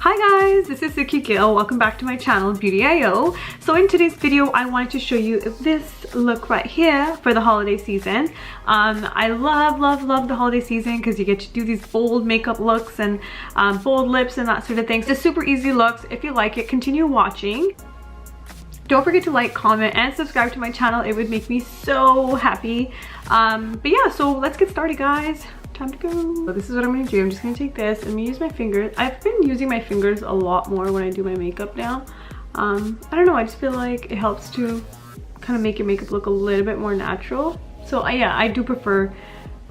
Hi guys, this is Suki Gill. Welcome back to my channel, Beautyio. So in today's video, I wanted to show you this look right here for the holiday season. I love the holiday season because you get to do these bold makeup looks and bold lips and that sort of thing. It's super easy looks. If you like it, continue watching. Don't forget to like, comment, and subscribe to my channel. It would make me so happy. But yeah, so let's get started, guys. Time to go. So this is what I'm gonna do. I'm just gonna take this and use my fingers. I've been using my fingers a lot more when I do my makeup now. I don't know, I just feel like it helps to kind of make your makeup look a little bit more natural. So yeah, I do prefer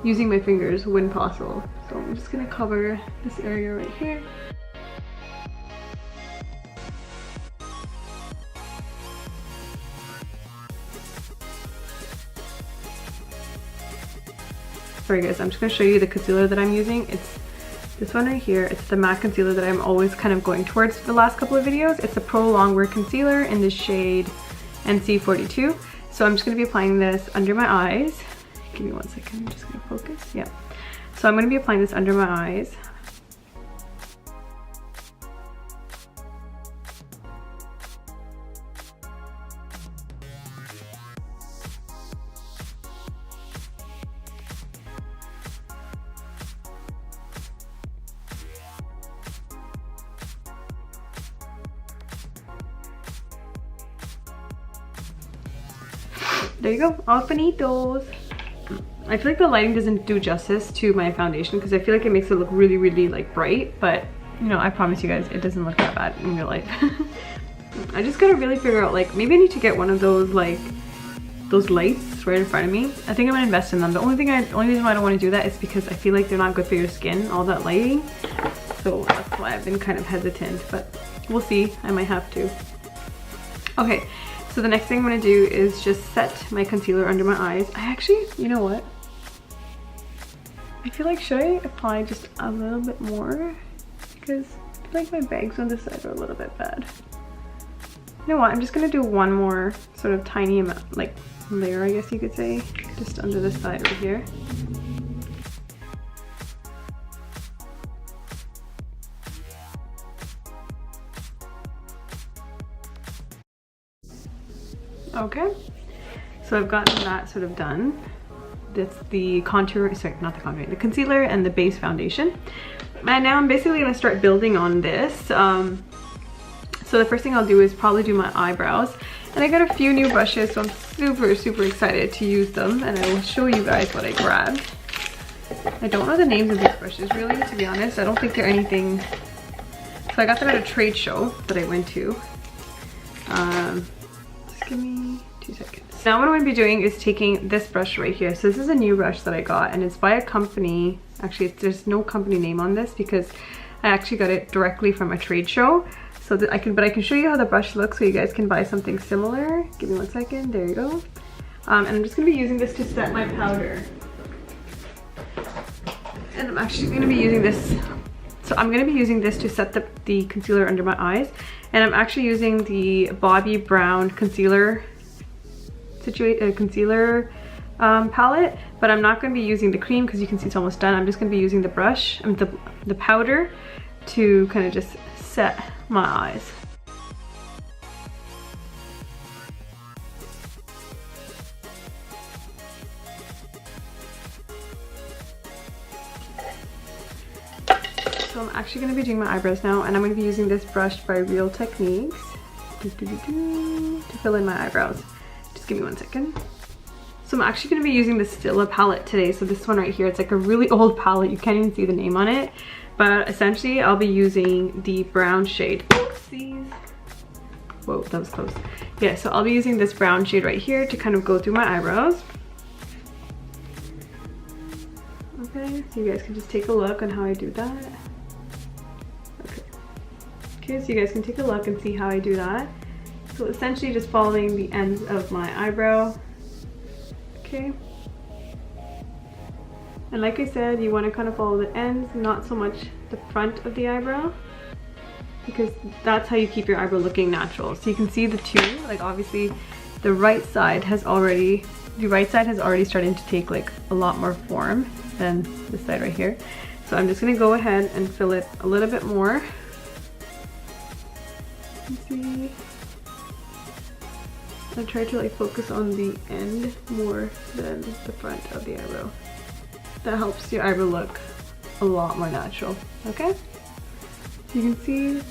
using my fingers when possible. So I'm just gonna cover this area right here. Sorry guys, I'm just going to show you the concealer that I'm using. It's this one right here. It's the matte concealer that I'm always kind of going towards for the last couple of videos. It's a Pro Longwear Concealer in the shade NC42. So I'm just going to be applying this under my eyes. Give me 1 second, I'm just going to focus. Yeah. So I'm going to be applying this under my eyes. There you go, all bonitos. I feel like the lighting doesn't do justice to my foundation because I feel like it makes it look really like bright, but you know, I promise you guys it doesn't look that bad in real life. I just gotta really figure out, like, maybe I need to get one of those, like, those lights right in front of me. I think I'm gonna invest in them. The only reason why I don't want to do that is because I feel like they're not good for your skin, all that lighting. So that's why I've been kind of hesitant, but we'll see. I might have to. Okay. So the next thing I'm going to do is just set my concealer under my eyes. I actually, you know what? I feel like, should I apply just a little bit more? Because I feel like my bags on this side are a little bit bad. You know what? I'm just going to do one more sort of tiny amount, like layer, I guess you could say, just under this side over here. Okay, so I've gotten that sort of done. That's the contour, sorry, not the contour, the concealer and the base foundation. And now I'm basically gonna start building on this. So the first thing I'll do is probably do my eyebrows. And I got a few new brushes, so I'm super excited to use them. And I will show you guys what I grabbed. I don't know the names of these brushes really, to be honest. I don't think they're anything. So I got them at a trade show that I went to. Give me 2 seconds. Now what I'm going to be doing is taking this brush right here. So this is a new brush that I got and it's by a company. Actually, there's no company name on this because I actually got it directly from a trade show. So that I can show you how the brush looks so you guys can buy something similar. Give me 1 second. There you go. And I'm just going to be using this to set my powder. And I'm actually going to be using this. So I'm going to be using this to set the concealer under my eyes. And I'm actually using the Bobbi Brown concealer palette, but I'm not going to be using the cream because you can see it's almost done. I'm just going to be using the brush, the powder, to kind of just set my eyes. So I'm actually going to be doing my eyebrows now, and I'm going to be using this brush by Real Techniques to fill in my eyebrows. Just give me 1 second. So I'm actually going to be using the Stila palette today. So this one right here, it's like a really old palette. You can't even see the name on it. But essentially, I'll be using the brown shade. Oopsies. Whoa, that was close. Yeah, so I'll be using this brown shade right here to kind of go through my eyebrows. Okay, so you guys can just take a look on how I do that. Okay, so you guys can take a look and see how I do that. So essentially just following the ends of my eyebrow. Okay. And like I said, you want to kind of follow the ends, not so much the front of the eyebrow, because that's how you keep your eyebrow looking natural. So you can see the two, like obviously the right side has already starting to take like a lot more form than this side right here. So I'm just gonna go ahead and fill it a little bit more. See, I try to like focus on the end more than the front of the eyebrow. That helps your eyebrow look a lot more natural. Okay, you can see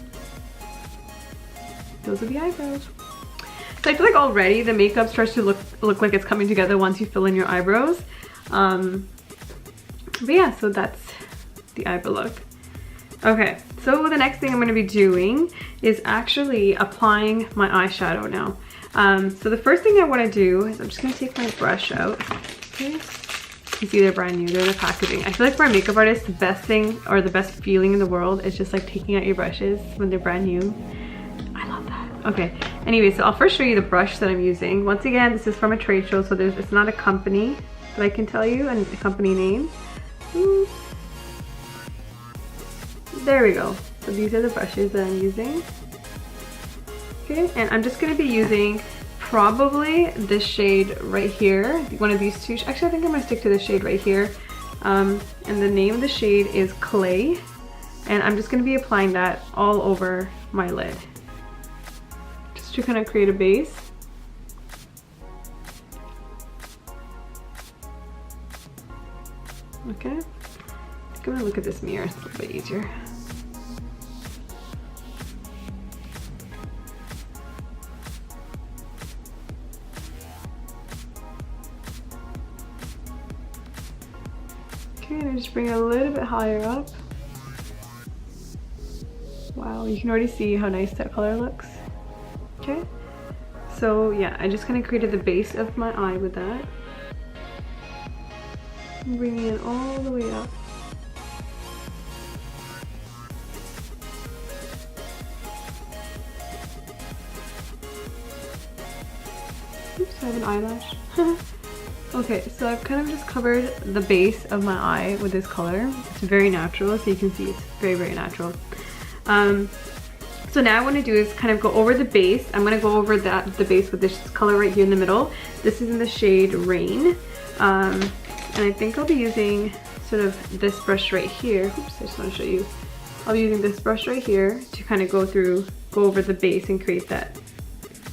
those are the eyebrows. So I feel like already the makeup starts to look like it's coming together once you fill in your eyebrows. But yeah, so that's the eyebrow look. Okay, so the next thing I'm going to be doing is actually applying my eyeshadow now. So the first thing I want to do is I'm just going to take my brush out. Okay, you see they're brand new, they're the packaging. I feel like for a makeup artist, the best thing or the best feeling in the world is just like taking out your brushes when they're brand new. I love that. Okay, anyway, so I'll first show you the brush that I'm using. Once again, this is from a trade show, so it's not a company that I can tell you, and a company name. There we go. So these are the brushes that I'm using. Okay, and I'm just going to be using probably this shade right here, one of these two. Actually, I think I'm going to stick to this shade right here. And the name of the shade is Clay. And I'm just going to be applying that all over my lid, just to kind of create a base. Okay, I'm going to look at this mirror, it's a little bit easier. Okay, and I just bring it a little bit higher up. Wow, you can already see how nice that color looks. Okay, so yeah, I just kind of created the base of my eye with that. Bringing it all the way up. Oops, I have an eyelash. Okay, so I've kind of just covered the base of my eye with this color. It's very natural, so you can see it's very, very natural. So now what I'm going to do is kind of go over the base. I'm going to go over the base with this color right here in the middle. This is in the shade Rain. And I think I'll be using sort of this brush right here. Oops, I just want to show you. I'll be using this brush right here to kind of go over the base and create that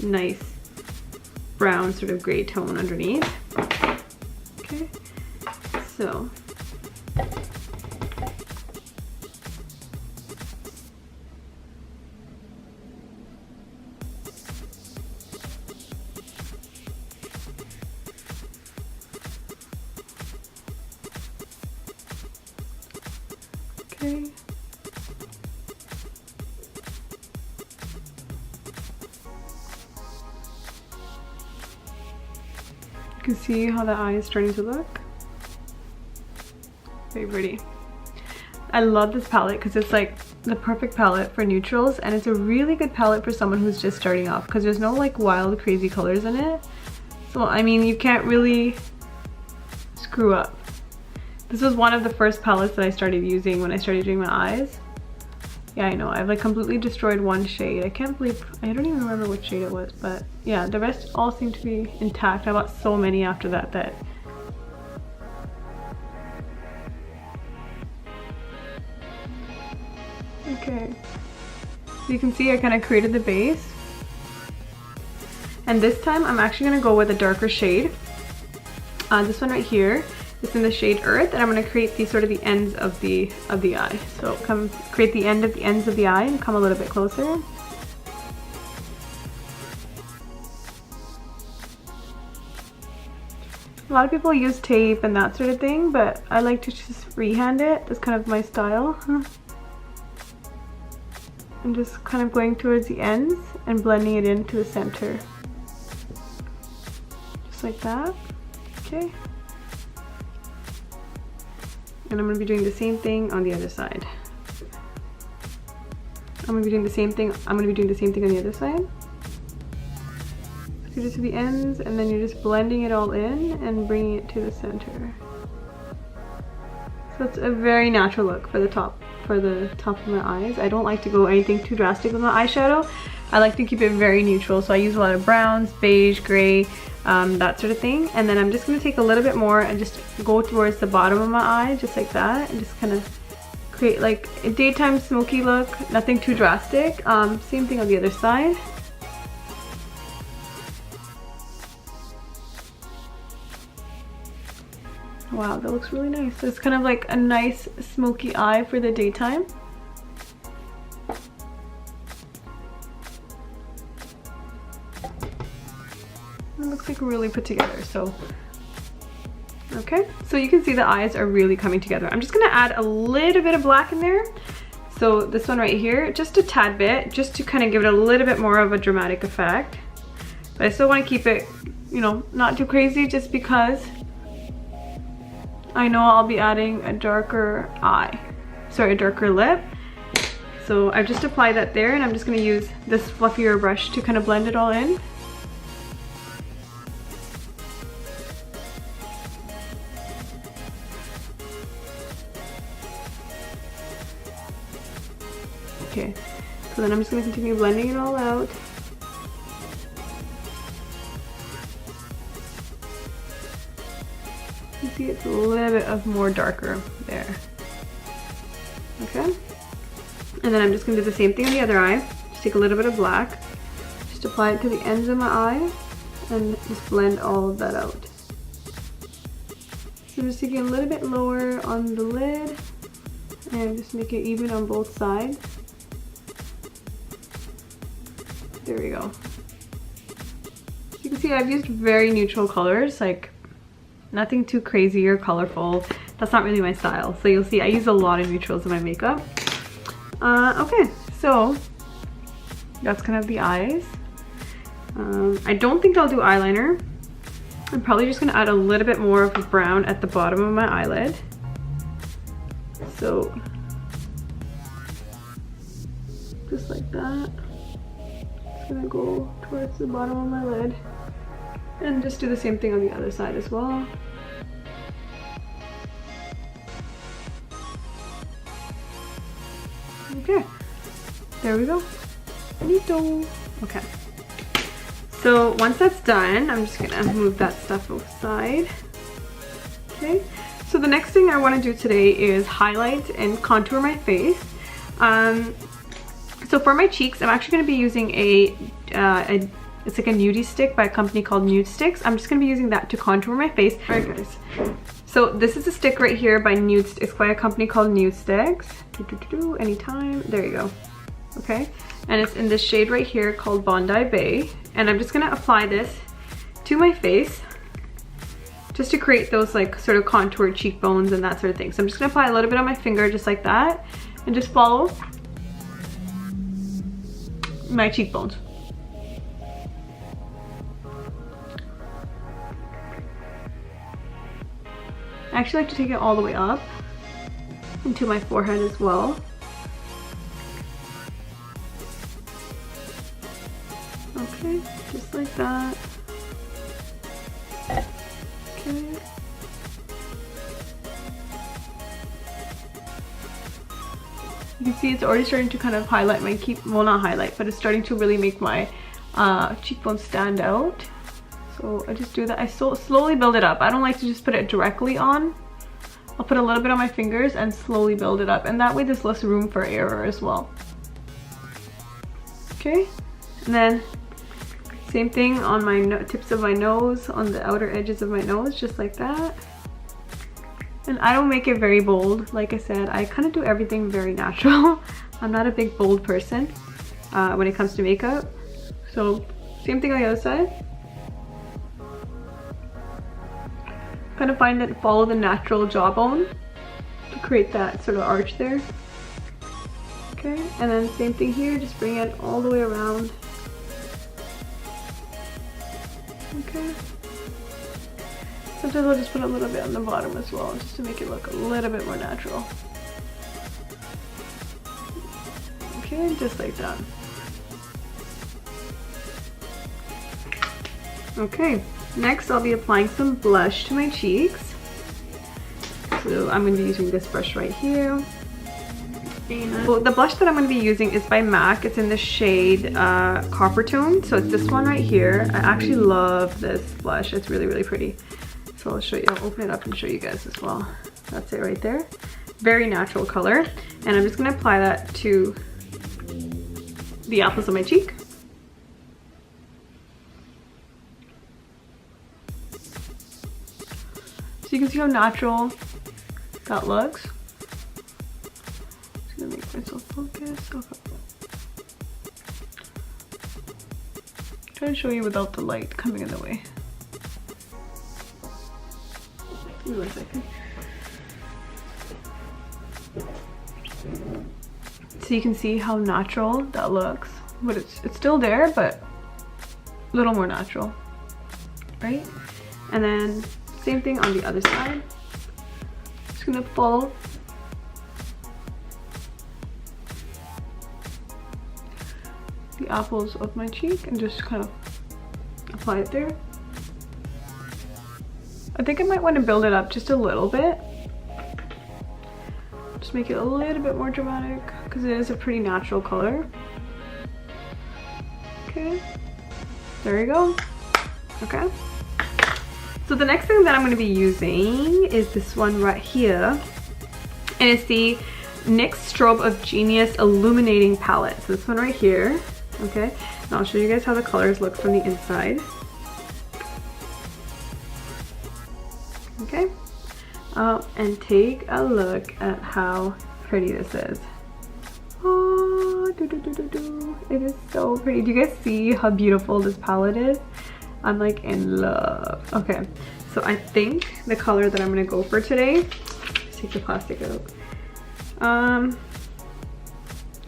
nice brown sort of gray tone underneath. Okay, so okay. You can see how the eye is starting to look. Very pretty. I love this palette because it's like the perfect palette for neutrals, and it's a really good palette for someone who's just starting off because there's no like wild crazy colors in it. So I mean, you can't really screw up. This was one of the first palettes that I started using when I started doing my eyes. Yeah, I know, I've like completely destroyed one shade. I can't believe, I don't even remember what shade it was, but yeah, the rest all seem to be intact. I bought so many after that. Okay, so you can see I kind of created the base. And this time I'm actually going to go with a darker shade. This one right here. It's in the shade Earth, and I'm going to create the sort of the ends of the eye. So come create the ends of the eye and come a little bit closer. A lot of people use tape and that sort of thing, but I like to just freehand it. That's kind of my style. I'm just kind of going towards the ends and blending it into the center. Just like that. Okay. And I'm going to be doing the same thing on the other side. I'm going to be doing the same thing on the other side. So just to the ends, and then you're just blending it all in and bringing it to the center. So it's a very natural look for the top of my eyes. I don't like to go anything too drastic with my eyeshadow. I like to keep it very neutral, so I use a lot of browns, beige, gray, that sort of thing. And then I'm just going to take a little bit more and just go towards the bottom of my eye, just like that, and just kind of create like a daytime smoky look, nothing too drastic. Same thing on the other side. Wow, that looks really nice. So it's kind of like a nice smoky eye for the daytime. It looks like really put together. So okay, so you can see the eyes are really coming together. I'm just gonna add a little bit of black in there. So this one right here, just a tad bit, just to kind of give it a little bit more of a dramatic effect. But I still want to keep it, you know, not too crazy, just because I know I'll be adding a darker eye, sorry, a darker lip. So I've just applied that there, and I'm just gonna use this fluffier brush to kind of blend it all in. Okay, so then I'm just going to continue blending it all out. You see it's a little bit of more darker there. Okay, and then I'm just going to do the same thing on the other eye. Just take a little bit of black, just apply it to the ends of my eye, and just blend all of that out. So I'm just taking a little bit lower on the lid, and just make it even on both sides. There we go. You can see I've used very neutral colors, like nothing too crazy or colorful. That's not really my style. So you'll see I use a lot of neutrals in my makeup. Okay, so that's kind of the eyes. I don't think I'll do eyeliner. I'm probably just gonna add a little bit more of a brown at the bottom of my eyelid. So just like that. Gonna go towards the bottom of my lid, and just do the same thing on the other side as well. Okay, there we go. Neato. Okay, so once that's done, I'm just gonna move that stuff aside. Okay, so the next thing I want to do today is highlight and contour my face. So for my cheeks, I'm actually going to be using it's like a Nudestix by a company called Nudestix. I'm just going to be using that to contour my face. Alright guys, so this is a stick right here by Nudestix. It's by a company called Nudestix. Anytime, there you go. Okay, and it's in this shade right here called Bondi Bay. And I'm just going to apply this to my face, just to create those like sort of contoured cheekbones and that sort of thing. So I'm just going to apply a little bit on my finger just like that, and just follow my cheekbones. I actually like to take it all the way up into my forehead as well. Okay, just like that. Okay. You can see it's already starting to kind of highlight my well, not highlight, but it's starting to really make my cheekbones stand out. So I just do that. I slowly build it up. I don't like to just put it directly on. I'll put a little bit on my fingers and slowly build it up, and that way there's less room for error as well. Okay, and then same thing on my tips of my nose, on the outer edges of my nose, just like that. And I don't make it very bold. Like I said, I kind of do everything very natural. I'm not a big bold person when it comes to makeup. So same thing on the other side. Kind of find that follow the natural jawbone to create that sort of arch there. Okay, and then same thing here, just bring it all the way around. Okay. Sometimes I'll just put a little bit on the bottom as well, just to make it look a little bit more natural. Okay, just like that. Okay, next I'll be applying some blush to my cheeks. So I'm going to be using this brush right here. And the blush that I'm going to be using is by MAC. It's in the shade Copper Tone. So it's this one right here. I actually love this blush. It's really, really pretty. So I'll show you, I'll open it up and show you guys as well. That's it right there. very natural color. And I'm just gonna apply that to the apples of my cheek. So you can see how natural that looks. Just gonna make myself focus. Okay. Try to show you without the light coming in the way. Give me 1 second. So you can see how natural that looks, but it's still there, but a little more natural, right? And then same thing on the other side. Just gonna follow the apples of my cheek and just kind of apply it there. I think I might want to build it up just a little bit. Just make it a little bit more dramatic because it is a pretty natural color. Okay, there you go. Okay. So the next thing that I'm going to be using is this one right here. And it's the NYX Strobe of Genius Illuminating Palette. So this one right here. Okay, and I'll show you guys how the colors look from the inside. Okay, and take a look at how pretty this is. Oh, it is so pretty. Do you guys see how beautiful this palette is? I'm like in love. Okay, so I think the color that I'm gonna go for today, let's take the plastic out.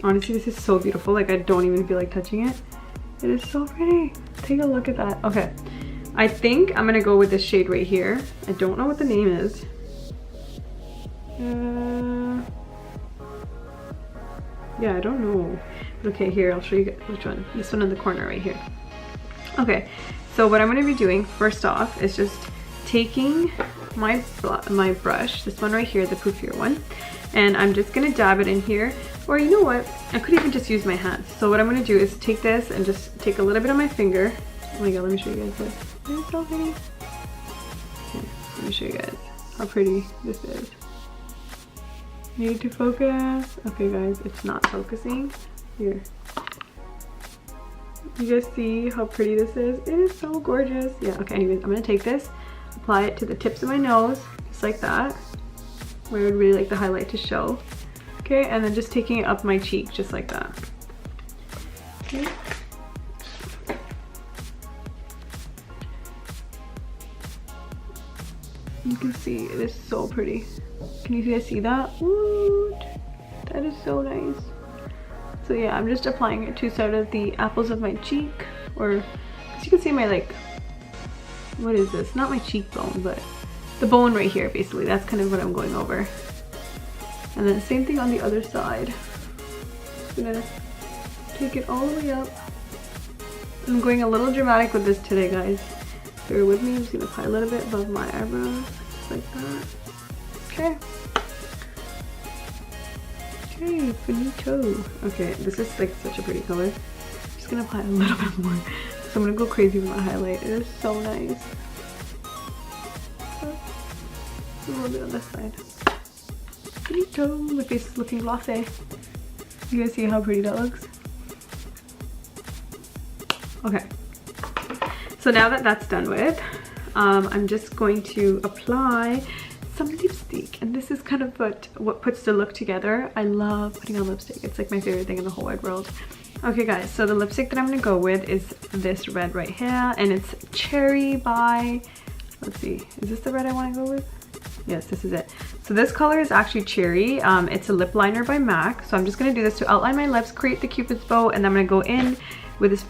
Honestly, this is so beautiful. Like, I don't even feel like touching it. It is so pretty. Take a look at that. Okay, I think I'm gonna go with this shade right here. I don't know what the name is. Yeah, I don't know. Okay, here, I'll show you which one. This one in the corner right here. Okay, so what I'm gonna be doing first off is just taking my brush, this one right here, the poofier one, and I'm just gonna dab it in here. Or you know what? I could even just use my hands. So what I'm gonna do is take this and just take a little bit on my finger. Oh my god, let me show you guys this. It's so pretty. Okay, let me show you guys how pretty this is. Need to focus. Okay guys, it's not focusing. Here. You guys see how pretty this is? It is so gorgeous. Yeah, okay, anyways, I'm gonna take this, apply it to the tips of my nose, just like that, where I would really like the highlight to show. Okay, and then just taking it up my cheek, just like that. Okay. You can see it is so pretty. Can you guys see that? Ooh, that is so nice. So yeah, I'm just applying it to sort of the apples of my cheek, or as you can see my, like, what is this? Not my cheekbone, but the bone right here, basically. That's kind of what I'm going over. And then same thing on the other side. Just gonna take it all the way up. I'm going a little dramatic with this today, guys. Bear with me. I'm just gonna apply a little bit above my eyebrows, just like that. Okay. Okay, finito. Okay, this is like such a pretty color. I'm just gonna apply a little bit more. So I'm gonna go crazy with my highlight. It is so nice. So, a little bit on this side. Finito. My face is looking glossy. You guys see how pretty that looks? Okay. So now that that's done with, I'm just going to apply some lipstick, and this is kind of what puts the look together. I love putting on lipstick. It's like my favorite thing in the whole wide world. Okay guys, so the lipstick that I'm gonna go with is this red right here, and it's Cherry by, let's see, is this the red I want to go with? Yes, this is it. So this color is actually Cherry. It's a lip liner by MAC. So I'm just gonna do this to outline my lips, create the Cupid's bow, and then I'm gonna go in with this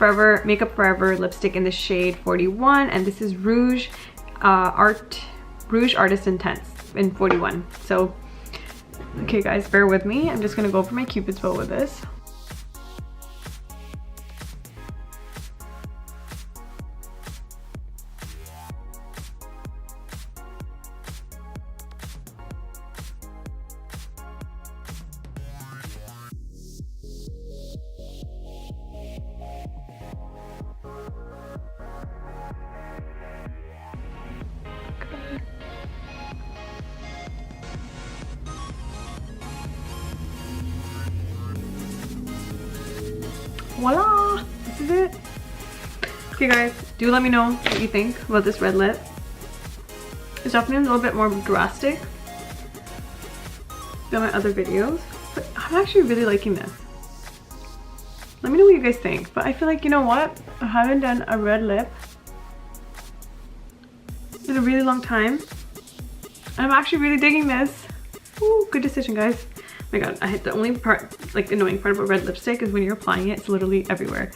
Makeup Forever lipstick in the shade 41, and this is Rouge Artist Intense in 41. So, okay guys, bear with me. I'm just gonna go for my Cupid's bow with this. voila, this is it. Okay guys, do let me know what you think about this red lip. It's definitely a little bit more drastic than my other videos, but I'm actually really liking this. Let me know what you guys think. But I feel like, you know what, I haven't done a red lip in a really long time. I'm actually really digging this. Ooh, good decision, guys. Oh my god, I hit the only part, like annoying part about red lipstick is when you're applying it, it's literally everywhere.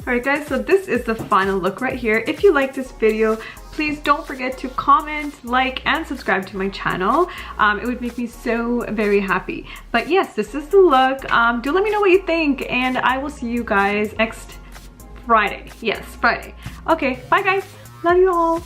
Alright guys, so this is the final look right here. If you like this video, please don't forget to comment, like, and subscribe to my channel. It would make me so very happy. But yes, this is the look. Do let me know what you think, and I will see you guys next Friday. Yes, Friday. Okay, bye guys. Love you all.